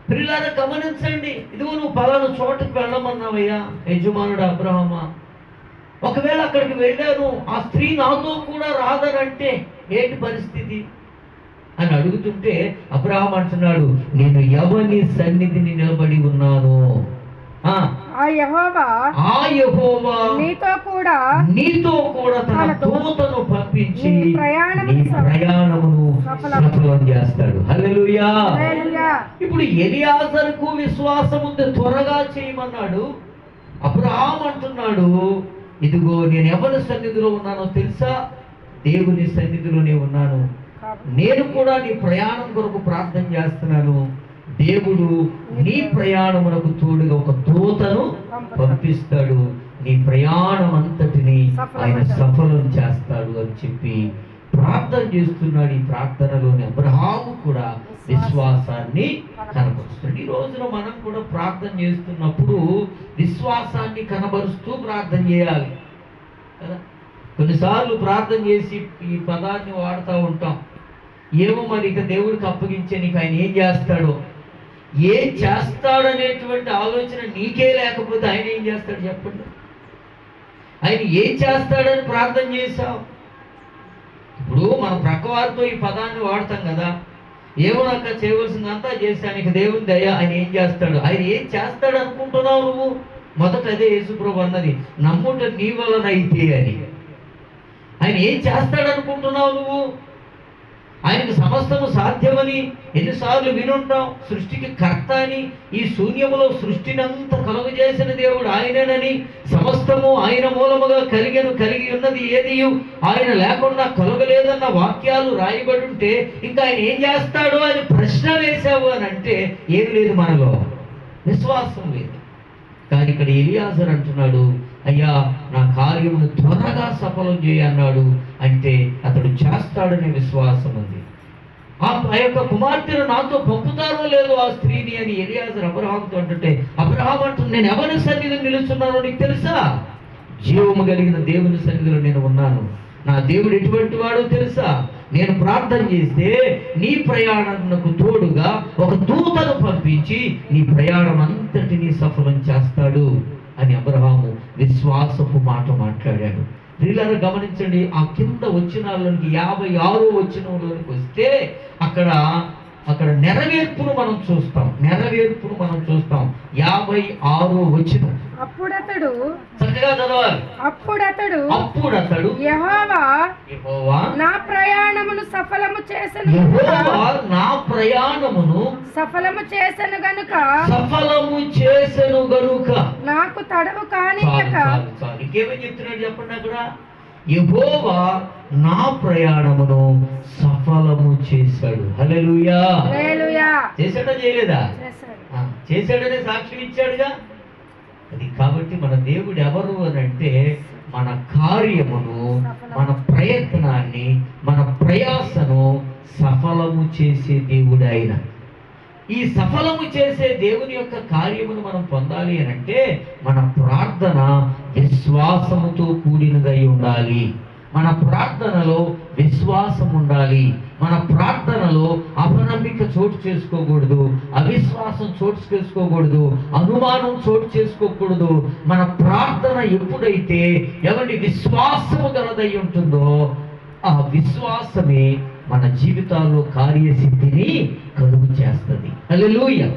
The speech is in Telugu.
ప్రియులారా గమనించండి, ఇదిగో నువ్వు పలానా చోటకి వెళ్ళమన్నావయ్యా యజమానుడు అబ్రహామా, ఒకవేళ అక్కడికి వెళ్ళాను, ఆ స్త్రీ నాతో కూడా రాదనంటే ఏంటి పరిస్థితి అని అడుగుతుంటే అబ్రహాం అంటున్నాడు, నేను ఎవని సన్నిధిని నిలబడి ఉన్నాను, ఆ యెహోవా నీతో కూడా తన దూతను పంపించి నీ ప్రయాణమును సఫలం చేస్తాడు. హల్లెలూయా. ఇప్పుడు ఎలియాజరుకు విశ్వాసం ఉంది, త్వరగా చేయమన్నాడు. అబ్రహాం అంటున్నాడు, ఇదిగో నేను ఎవరి సన్నిధిలో ఉన్నానో తెలుసా, దేవుని సన్నిధిలోనే ఉన్నాను, నేను కూడా నీ ప్రయాణం కొరకు ప్రార్థన చేస్తున్నాను, దేవుడు నీ ప్రయాణమునకు తోడుగా ఒక దూతను పంపిస్తాడు, నీ ప్రయాణం అంతటిని ఆయన సఫలం చేస్తాడు అని చెప్పి ప్రార్థన చేస్తున్నాడు. ఈ ప్రార్థనలోని అబ్రహాము కూడా విశ్వాసాన్ని కనబరుస్తాడు. ఈ రోజున మనం కూడా ప్రార్థన చేస్తున్నప్పుడు విశ్వాసాన్ని కనబరుస్తూ ప్రార్థన చేయాలి కదా. కొన్నిసార్లు ప్రార్థన చేసి ఈ పదాన్ని వాడుతూ ఉంటాం, ఏమో మరి ఇక దేవుడికి అప్పగించే నీకు ఆయన ఏం చేస్తాడో, ఏం చేస్తాడనేటువంటి ఆలోచన నీకే లేకపోతే ఆయన ఏం చేస్తాడు చెప్పండి. ఆయన ఏం చేస్తాడని ప్రార్థన చేశావు. ఇప్పుడు మనం ప్రక్కవారితో ఈ పదాన్ని వాడతాం కదా, ఏమో నాకు చేయవలసిందంతా చేశాను, ఇక దేవుని దయ, ఆయన ఏం చేస్తాడు, ఆయన ఏం చేస్తాడు అనుకుంటున్నావు నువ్వు. మొదట అదే యేసుప్రభు అన్నది, నమ్ముట నీ వలన అయితే అని. ఆయన ఏం చేస్తాడు అనుకుంటున్నావు నువ్వు. ఆయనకు సమస్తము సాధ్యమని ఎన్నిసార్లు వినుంటాం. సృష్టికి కర్త అని, ఈ శూన్యములో సృష్టిని అంతా కలుగజేసిన దేవుడు ఆయనేనని, సమస్తము ఆయన మూలముగా కలిగి ఉన్నది ఏది ఆయన లేకుండా కలగలేదన్న వాక్యాలు రాయబడి ఉంటే ఇంకా ఆయన ఏం చేస్తాడు అని ప్రశ్న వేశావు అని అంటే ఏమి లేదు, మనలో విశ్వాసం లేదు. కానీ ఇక్కడ ఎలియాజరు అంటున్నాడు, అయ్యా నా కార్యమును త్వరగా సఫలం చేయన్నాడు, అంటే అతడు చేస్తాడనే విశ్వాసం ఉంది. ఆ యొక్క కుమార్తెను నాతో పంపుతారో లేదో ఆ స్త్రీని అని ఎలియాజరు అబ్రహాముతో అంటుంటే అబ్రహాం అంటుంది, నేను ఎవరి సన్నిధిలో నిలుచున్నానో నీకు తెలుసా, జీవము కలిగిన దేవుని సన్నిధిలో నేను ఉన్నాను, నా దేవుడు ఎటువంటి వాడో తెలుసా, నేను ప్రార్థన చేస్తే నీ ప్రయాణమునకు తోడుగా ఒక దూతను పంపించి నీ ప్రయాణం అంతటినీ సఫలం చేస్తాడు అని అబ్రహాము విశ్వాసపు మాట మాట్లాడాడు. ప్రియులారా గమనించండి, ఆ కింద వచనాల్లోనికి 56వ వచనంలోనికి వస్తే అక్కడ నెరవేర్పును మనం చూస్తాం. 56వ వచనం చక్కగా చదవాలి. అప్పుడతడు యెహోవా నా ప్రయాణమును సఫలము చేసెను గనుక నాకు తడవు కానియక. ఇంకేమని చెప్తున్నాడు చెప్పండి అక్కడ, యెహోవా నా ప్రయాణమును సఫలము చేశాడు. హల్లెలూయా. చేశాడా చేయలేదా? చేశాడనే సాక్ష్యం ఇచ్చాడుగా. అది కాబట్టి మన దేవుడు ఎవరు అని అంటే, మన కార్యమును, మన ప్రయత్నాన్ని, మన ప్రయాసను సఫలము చేసే దేవుడు ఆయన. ఈ సఫలము చేసే దేవుని యొక్క కార్యమును మనం పొందాలి అని అంటే మన ప్రార్థన విశ్వాసముతో కూడినదై ఉండాలి. మన ప్రార్థనలో విశ్వాసం ఉండాలి. మన ప్రార్థనలో అపనమ్మిక చోటు చేసుకోకూడదు, అవిశ్వాసం చోటు చేసుకోకూడదు, అనుమానం చోటు చేసుకోకూడదు. మన ప్రార్థన ఎప్పుడైతే విశ్వాసము గలదై ఉంటుందో ఆ విశ్వాసమే మన జీవితాల్లో కార్యసిద్ధిని కలుగు చేస్తుంది. హల్లెలూయా.